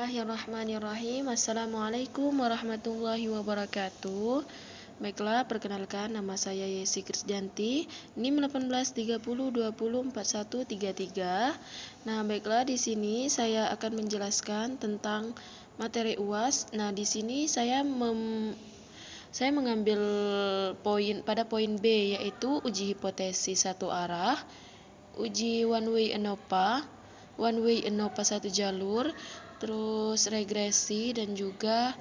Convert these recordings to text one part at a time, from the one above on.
Bismillahirrahmanirrahim. Assalamualaikum warahmatullahi wabarakatuh. Baiklah, perkenalkan nama saya Yesi Krisdayanti, NIM 1830204133. Nah, baiklah, di sini saya akan menjelaskan tentang materi UAS. Nah, di sini saya mengambil poin B, yaitu uji hipotesis satu arah, uji one way ANOVA satu jalur, terus regresi dan juga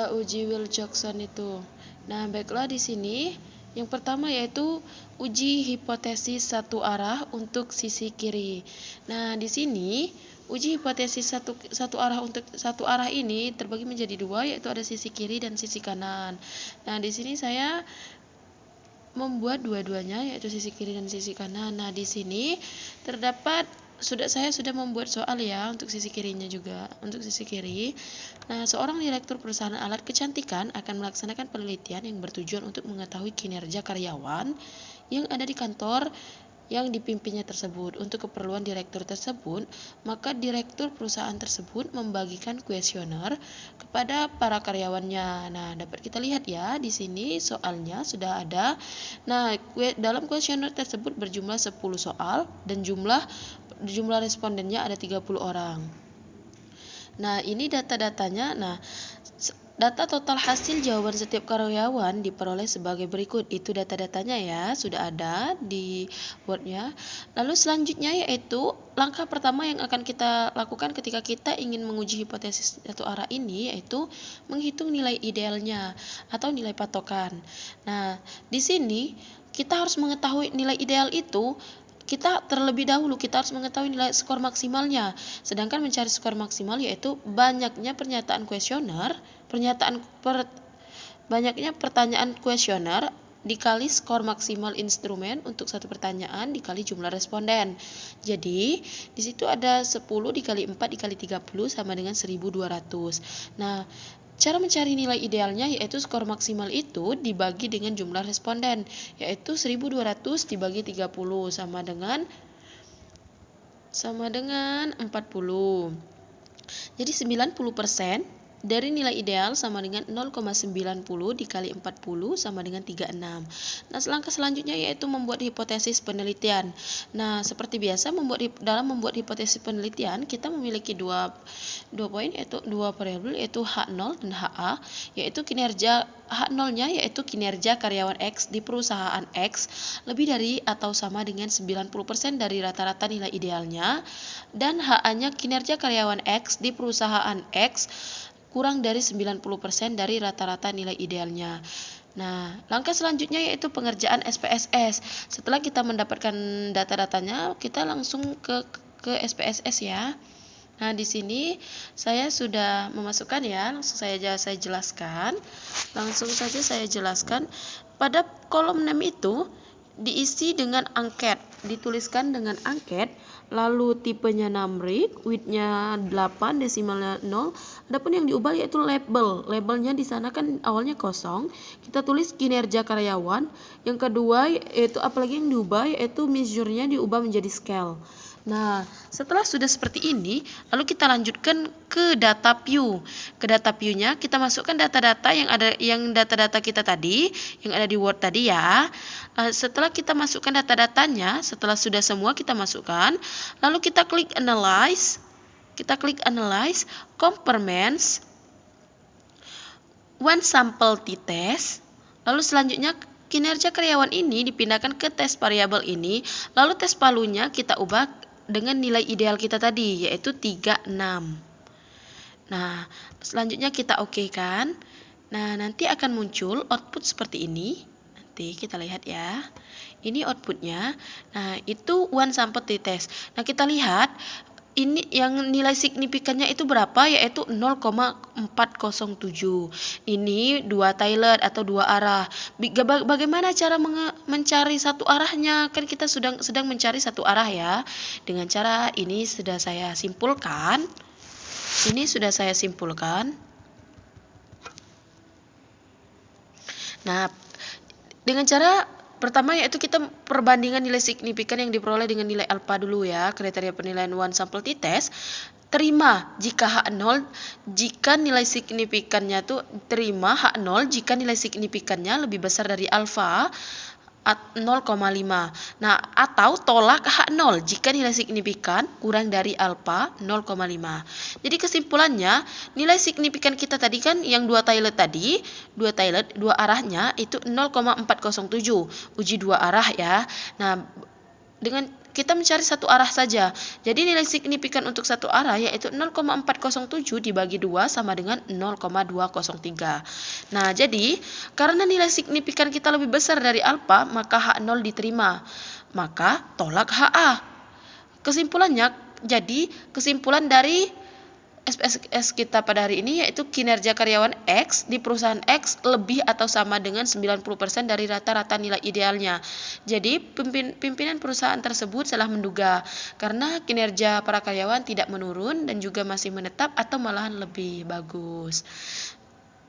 uji Wilcoxon itu. Nah, baiklah, di sini yang pertama yaitu uji hipotesis satu arah untuk sisi kiri. Nah, di sini uji hipotesis satu arah untuk satu arah ini terbagi menjadi dua, yaitu ada sisi kiri dan sisi kanan. Nah, di sini saya membuat dua-duanya, yaitu sisi kiri dan sisi kanan. Nah, di sini saya sudah membuat soal ya untuk sisi kirinya juga. Untuk sisi kiri, nah, seorang direktur perusahaan alat kecantikan akan melaksanakan penelitian yang bertujuan untuk mengetahui kinerja karyawan yang ada di kantor yang dipimpinnya tersebut. Untuk keperluan direktur tersebut, maka direktur perusahaan tersebut membagikan kuesioner kepada para karyawannya. Nah, dapat kita lihat ya, di sini soalnya sudah ada. Nah, dalam kuesioner tersebut berjumlah 10 soal dan jumlah respondennya ada 30 orang. Nah, ini data-datanya. Nah, data total hasil jawaban setiap karyawan diperoleh sebagai berikut. Itu data-datanya ya, sudah ada di Word-nya. Lalu selanjutnya yaitu langkah pertama yang akan kita lakukan ketika kita ingin menguji hipotesis satu arah ini, yaitu menghitung nilai idealnya atau nilai patokan. Nah, di sini kita harus mengetahui nilai ideal itu. Terlebih dahulu kita harus mengetahui nilai skor maksimalnya. Sedangkan mencari skor maksimal yaitu banyaknya pertanyaan kuesioner dikali skor maksimal instrumen untuk satu pertanyaan dikali jumlah responden. Jadi, di situ ada 10 dikali 4 dikali 30 sama dengan 1200. Nah, cara mencari nilai idealnya yaitu skor maksimal itu dibagi dengan jumlah responden, yaitu 1200 dibagi 30 sama dengan 40. Jadi 90% dari nilai ideal sama dengan 0,90 dikali 40 sama dengan 36. Nah, langkah selanjutnya yaitu membuat hipotesis penelitian. Nah, seperti biasa dalam membuat hipotesis penelitian kita memiliki dua poin, yaitu dua variabel, yaitu H0 dan HA, yaitu kinerja H0-nya yaitu kinerja karyawan X di perusahaan X lebih dari atau sama dengan 90% dari rata-rata nilai idealnya, dan HA-nya kinerja karyawan X di perusahaan X kurang dari 90% dari rata-rata nilai idealnya. Nah, langkah selanjutnya yaitu pengerjaan SPSS. Setelah kita mendapatkan data-datanya, kita langsung ke SPSS ya. Nah, di sini saya sudah memasukkan ya, langsung saya jelaskan. Langsung saja saya jelaskan. Pada kolom name itu diisi dengan angket, dituliskan dengan angket, lalu tipenya numeric, width-nya 8, desimalnya 0. Adapun yang diubah yaitu labelnya di sana kan awalnya kosong, kita tulis kinerja karyawan. Yang kedua yaitu apalagi yang diubah yaitu measure-nya diubah menjadi scale. Nah, setelah sudah seperti ini, lalu kita lanjutkan ke data view. Ke data view-nya kita masukkan data-data yang data-data kita tadi, yang ada di Word tadi ya. Setelah kita masukkan data-datanya, setelah sudah semua kita masukkan, lalu kita klik analyze. Kita klik analyze, comparements, one sample t-test. Lalu selanjutnya kinerja karyawan ini dipindahkan ke tes variabel ini, lalu tes palunya kita ubah dengan nilai ideal kita tadi, yaitu 36. Nah, selanjutnya kita oke-kan. Nah, nanti akan muncul output seperti ini. Nanti kita lihat ya. Ini outputnya. Nah, itu one sample t-test. Nah, kita lihat ini yang nilai signifikannya itu berapa, yaitu 0,407. Ini dua toilet atau dua arah. Bagaimana cara mencari satu arahnya? Kan kita sedang mencari satu arah ya. Dengan cara ini sudah saya simpulkan. Nah, dengan cara Pertama yaitu kita perbandingan nilai signifikan yang diperoleh dengan nilai alfa dulu ya, kriteria penilaian one sample t-test. Terima jika H0 jika nilai signifikannya tuh terima H0 jika nilai signifikannya lebih besar dari alfa 0,5. Nah, atau tolak H0 jika nilai signifikan kurang dari alfa 0,5. Jadi kesimpulannya, nilai signifikan kita tadi kan yang dua Tailed tadi, dua arahnya itu 0,407, uji dua arah ya. Nah, dengan kita mencari satu arah saja. Jadi nilai signifikan untuk satu arah yaitu 0,407 dibagi 2 sama dengan 0,203. Nah, jadi karena nilai signifikan kita lebih besar dari alfa, maka H0 diterima. Maka tolak HA. Kesimpulan dari SPSS kita pada hari ini yaitu kinerja karyawan X di perusahaan X lebih atau sama dengan 90% dari rata-rata nilai idealnya. Jadi pimpinan perusahaan tersebut telah menduga karena kinerja para karyawan tidak menurun dan juga masih menetap atau malahan lebih bagus.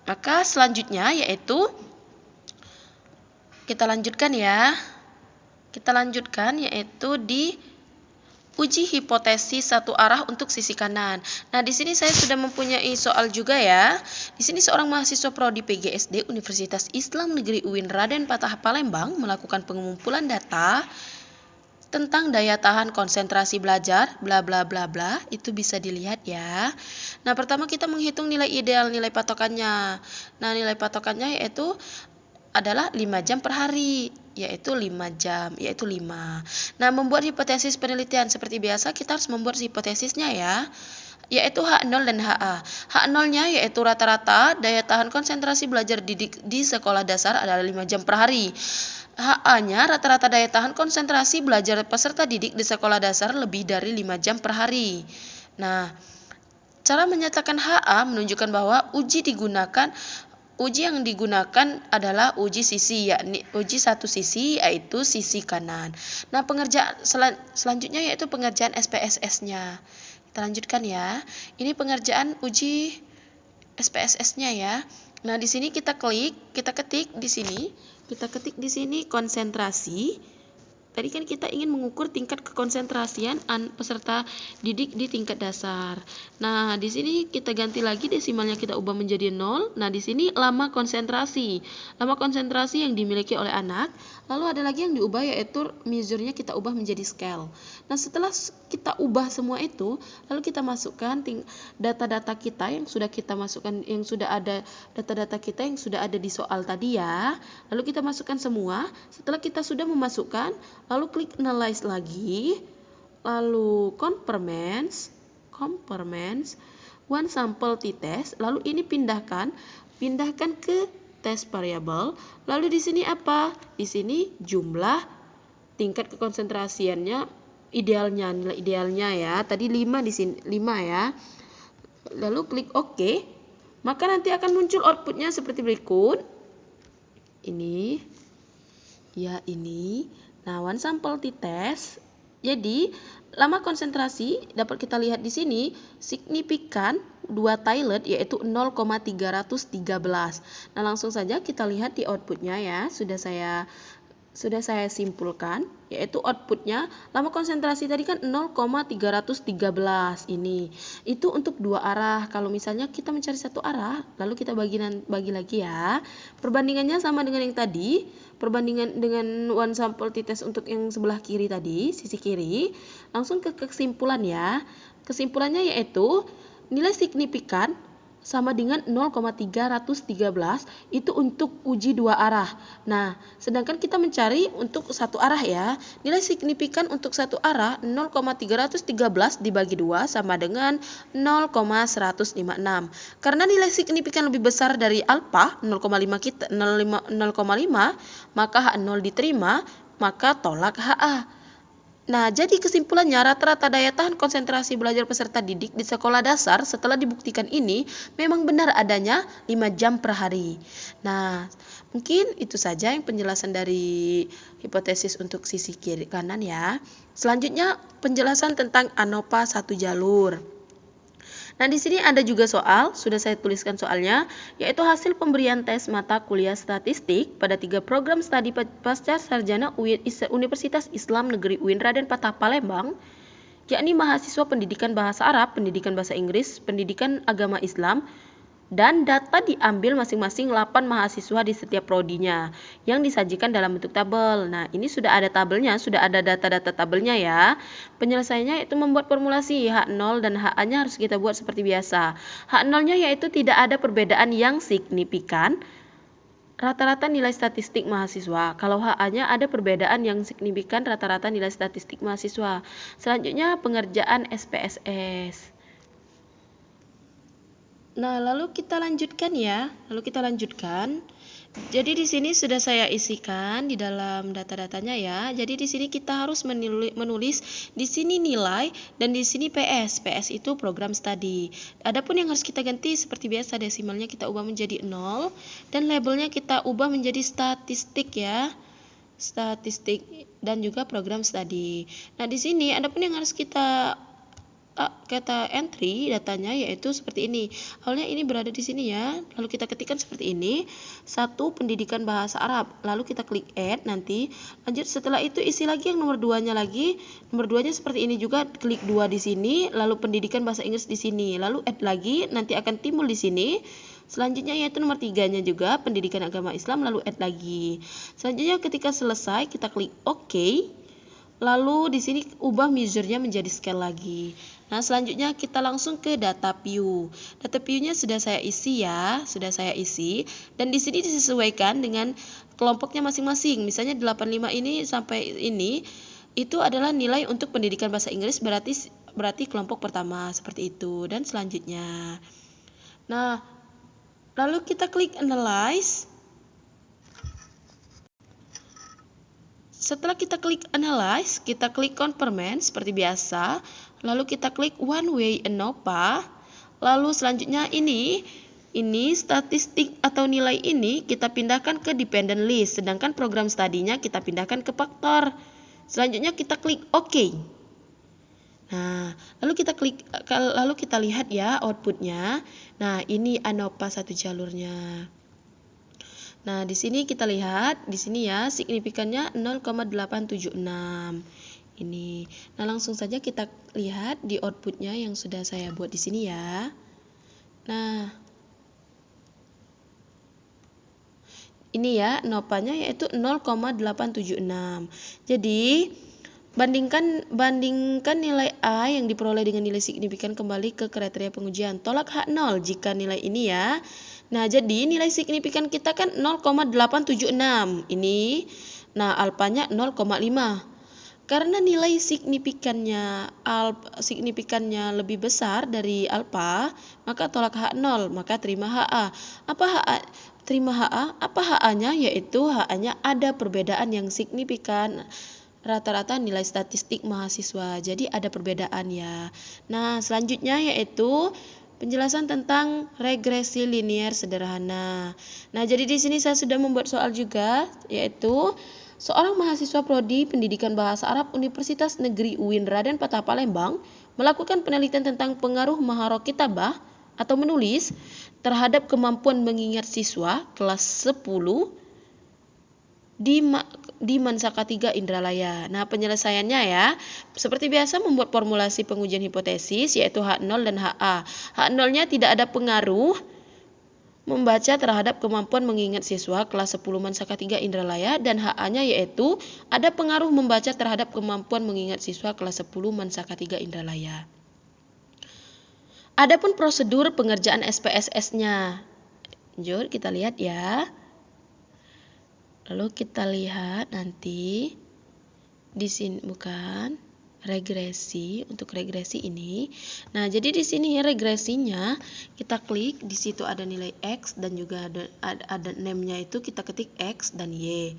Maka selanjutnya yaitu kita lanjutkan yaitu di uji hipotesis satu arah untuk sisi kanan. Nah, di sini saya sudah mempunyai soal juga ya. Di sini seorang mahasiswa prodi PGSD Universitas Islam Negeri UIN Raden Patah Palembang melakukan pengumpulan data tentang daya tahan konsentrasi belajar bla bla bla bla. Itu bisa dilihat ya. Nah, pertama kita menghitung nilai ideal, nilai patokannya. Nah, nilai patokannya yaitu adalah 5 jam per hari, yaitu 5 jam, yaitu 5. Nah, membuat hipotesis penelitian seperti biasa kita harus membuat hipotesisnya ya, yaitu H0 dan HA. H0-nya yaitu rata-rata daya tahan konsentrasi belajar didik di sekolah dasar adalah 5 jam per hari. HA-nya rata-rata daya tahan konsentrasi belajar peserta didik di sekolah dasar lebih dari 5 jam per hari. Nah, cara menyatakan HA menunjukkan bahwa uji yang digunakan adalah uji sisi, yakni uji satu sisi yaitu sisi kanan. Nah, pengerjaan selanjutnya yaitu pengerjaan SPSS-nya. Kita lanjutkan ya. Ini pengerjaan uji SPSS-nya ya. Nah, di sini kita ketik di sini konsentrasi. Tadi kan kita ingin mengukur tingkat kekonsentrasian peserta didik di tingkat dasar. Nah, di sini kita ganti lagi desimalnya kita ubah menjadi 0. Nah, di sini lama konsentrasi yang dimiliki oleh anak. Lalu ada lagi yang diubah yaitu measure-nya kita ubah menjadi scale. Nah, setelah kita ubah semua itu, lalu kita masukkan data-data kita yang sudah kita masukkan, yang sudah ada data-data kita yang sudah ada di soal tadi ya. Lalu kita masukkan semua. Setelah kita sudah memasukkan, lalu klik analyze lagi, lalu conformance one sample t-test, lalu ini pindahkan ke test variable. Lalu di sini apa? Di sini jumlah tingkat kekonsentrasiannya idealnya, nilai idealnya ya. Tadi 5 di sini 5 ya. Lalu klik OK. Maka nanti akan muncul outputnya seperti berikut. Ini. Nah, one sample t-test. Jadi, lama konsentrasi dapat kita lihat di sini signifikan 2 Tailed yaitu 0,313. Nah, langsung saja kita lihat di outputnya ya. Sudah saya simpulkan, yaitu outputnya lama konsentrasi tadi kan 0,313 ini. Itu untuk dua arah. Kalau misalnya kita mencari satu arah, lalu kita bagi lagi ya. Perbandingannya sama dengan yang tadi. Perbandingan dengan one sample t-test untuk yang sebelah kiri tadi, sisi kiri. Langsung ke kesimpulan ya. Kesimpulannya yaitu nilai signifikan sama dengan 0,313 itu untuk uji dua arah. Nah, sedangkan kita mencari untuk satu arah ya. Nilai signifikan untuk satu arah 0,313 dibagi 2 sama dengan 0,156. Karena nilai signifikan lebih besar dari alfa 0,5 maka H0 diterima, maka tolak HA. Nah, jadi kesimpulannya rata-rata daya tahan konsentrasi belajar peserta didik di sekolah dasar setelah dibuktikan ini memang benar adanya 5 jam per hari. Nah, mungkin itu saja yang penjelasan dari hipotesis untuk sisi kiri kanan ya. Selanjutnya penjelasan tentang ANOVA satu jalur. Nah, di sini ada juga soal, sudah saya tuliskan soalnya, yaitu hasil pemberian tes mata kuliah statistik pada 3 program studi pasca sarjana Universitas Islam Negeri UIN Raden Patah Palembang, yakni mahasiswa pendidikan bahasa Arab, pendidikan bahasa Inggris, pendidikan agama Islam, dan data diambil masing-masing 8 mahasiswa di setiap prodinya yang disajikan dalam bentuk tabel. Nah, ini sudah ada tabelnya, sudah ada data-data tabelnya ya. Penyelesaiannya itu membuat formulasi H0 dan HA-nya harus kita buat seperti biasa. H0-nya yaitu tidak ada perbedaan yang signifikan rata-rata nilai statistik mahasiswa. Kalau HA-nya ada perbedaan yang signifikan rata-rata nilai statistik mahasiswa. Selanjutnya pengerjaan SPSS. Nah, lalu kita lanjutkan ya. Jadi di sini sudah saya isikan di dalam data-datanya ya. Jadi di sini kita harus menulis di sini nilai dan di sini PS. PS itu program studi. Adapun yang harus kita ganti seperti biasa, desimalnya kita ubah menjadi 0 dan labelnya kita ubah menjadi statistik ya. Statistik dan juga program studi. Nah, di sini adapun yang harus kita kata entry datanya yaitu seperti ini. Awalnya ini berada di sini ya. Lalu kita ketikkan seperti ini. 1 pendidikan bahasa Arab. Lalu kita klik add nanti. Lanjut setelah itu isi lagi yang nomor 2-nya lagi. Nomor 2-nya seperti ini juga, klik 2 di sini, lalu pendidikan bahasa Inggris di sini. Lalu add lagi, nanti akan timbul di sini. Selanjutnya yaitu nomor 3-nya juga pendidikan agama Islam, lalu add lagi. Selanjutnya ketika selesai kita klik OK. Lalu di sini ubah measure-nya menjadi scale lagi. Nah, selanjutnya kita langsung ke data view. Data view-nya sudah saya isi ya, dan di sini disesuaikan dengan kelompoknya masing-masing. Misalnya 85 ini sampai ini itu adalah nilai untuk pendidikan bahasa Inggris, berarti kelompok pertama seperti itu, dan selanjutnya. Nah, lalu kita klik analyze. Setelah kita klik analyze, kita klik conformance seperti biasa. Lalu kita klik one way ANOVA. Lalu selanjutnya ini statistik atau nilai ini kita pindahkan ke dependent list. Sedangkan program studinya kita pindahkan ke faktor. Selanjutnya kita klik OK. Nah, lalu kita lihat ya outputnya. Nah, ini ANOVA satu jalurnya. Nah, di sini kita lihat, di sini ya signifikannya 0,876 ini. Nah, langsung saja kita lihat di outputnya yang sudah saya buat di sini ya. Nah, ini ya NOPA-nya yaitu 0,876. Jadi bandingkan nilai A yang diperoleh dengan nilai signifikan kembali ke kriteria pengujian. Tolak H0 jika nilai ini ya. Nah, jadi nilai signifikan kita kan 0,876 ini. Nah, alfanya 0,5. Karena nilai signifikannya lebih besar dari alfa, maka tolak H0, maka terima HA. Apa HA? Terima HA. Apa HA-nya? Yaitu HA-nya ada perbedaan yang signifikan rata-rata nilai statistik mahasiswa. Jadi ada perbedaan ya. Nah, selanjutnya yaitu penjelasan tentang regresi linier sederhana. Nah, jadi di sini saya sudah membuat soal juga, yaitu seorang mahasiswa prodi pendidikan bahasa Arab Universitas Negeri UIN Raden Patah Palembang melakukan penelitian tentang pengaruh maharah kitabah atau menulis terhadap kemampuan mengingat siswa kelas 10 di Mansaka 3 Indralaya. Nah, penyelesaiannya ya, seperti biasa membuat formulasi pengujian hipotesis yaitu H0 dan HA. H0-nya tidak ada pengaruh membaca terhadap kemampuan mengingat siswa kelas 10 Mansaka 3 Indralaya, dan HA-nya yaitu ada pengaruh membaca terhadap kemampuan mengingat siswa kelas 10 Mansaka 3 Indralaya. Adapun prosedur pengerjaan SPSS-nya. Lanjut kita lihat ya. Lalu kita lihat nanti di sini bukan regresi, untuk regresi ini. Nah, jadi di sini regresinya kita klik, di situ ada nilai X dan juga ada name-nya itu kita ketik X dan Y.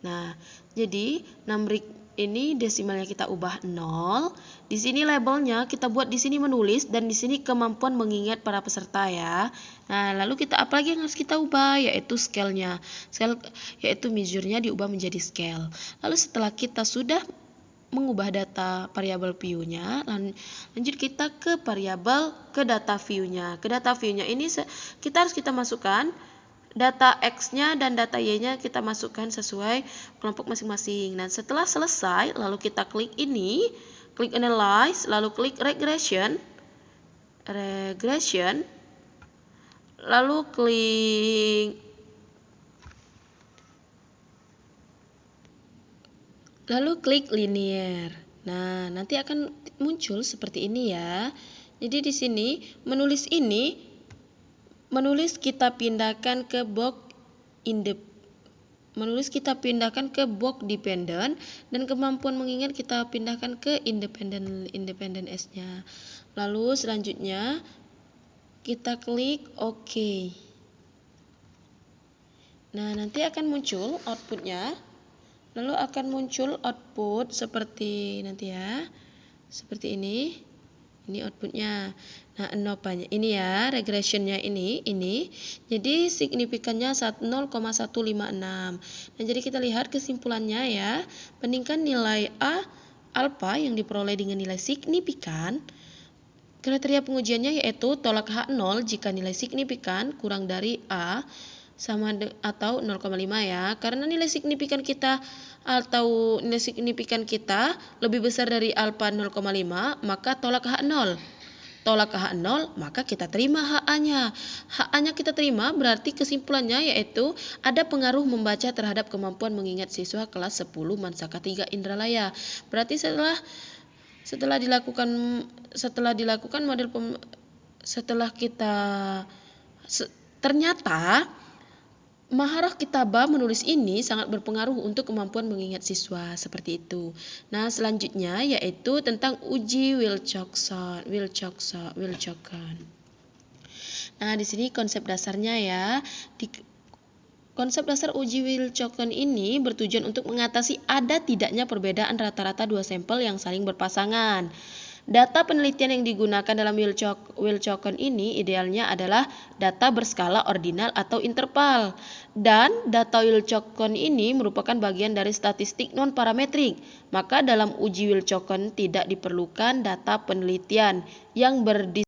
Nah, jadi numeric ini desimalnya kita ubah 0. Di sini labelnya kita buat di sini menulis, dan di sini kemampuan mengingat para peserta ya. Nah, lalu kita apalagi yang harus kita ubah yaitu scale-nya. Scale yaitu measure-nya diubah menjadi scale. Lalu setelah kita sudah mengubah data variabel view-nya. Lanjut kita ke data view-nya. Ke data view-nya ini kita harus masukkan data X-nya dan data Y-nya, kita masukkan sesuai kelompok masing-masing. Nah, setelah selesai, lalu kita klik ini, klik analyze, lalu klik regression, lalu klik linear. Nah, nanti akan muncul seperti ini ya. Jadi di sini menulis kita pindahkan ke box dependent dan kemampuan mengingat kita pindahkan ke independent S-nya. Lalu selanjutnya kita klik OK. Nah, nanti akan muncul outputnya. Lalu akan muncul output seperti nanti ya. Seperti ini. Ini outputnya. Nah, ANOVA-nya ini ya, regressionnya ini. Jadi signifikannya 0,156. Nah, jadi kita lihat kesimpulannya ya. Bandingkan nilai alpha yang diperoleh dengan nilai signifikan. Kriteria pengujiannya yaitu tolak H0 jika nilai signifikan kurang dari A atau 0,5 ya. Karena nilai signifikan kita lebih besar dari alfa 0,5, maka tolak H0. Maka kita terima HA-nya. HA-nya kita terima berarti kesimpulannya yaitu ada pengaruh membaca terhadap kemampuan mengingat siswa kelas 10 Mansaka 3 Indralaya. Berarti setelah dilakukan model ternyata maharah kitabah menulis ini sangat berpengaruh untuk kemampuan mengingat siswa, seperti itu. Nah, selanjutnya yaitu tentang uji Wilcoxon. Nah, di sini konsep dasarnya ya. Konsep dasar uji Wilcoxon ini bertujuan untuk mengatasi ada tidaknya perbedaan rata-rata dua sampel yang saling berpasangan. Data penelitian yang digunakan dalam Wilcoxon ini idealnya adalah data berskala ordinal atau interval. Dan data Wilcoxon ini merupakan bagian dari statistik non-parametrik. Maka dalam uji Wilcoxon tidak diperlukan data penelitian yang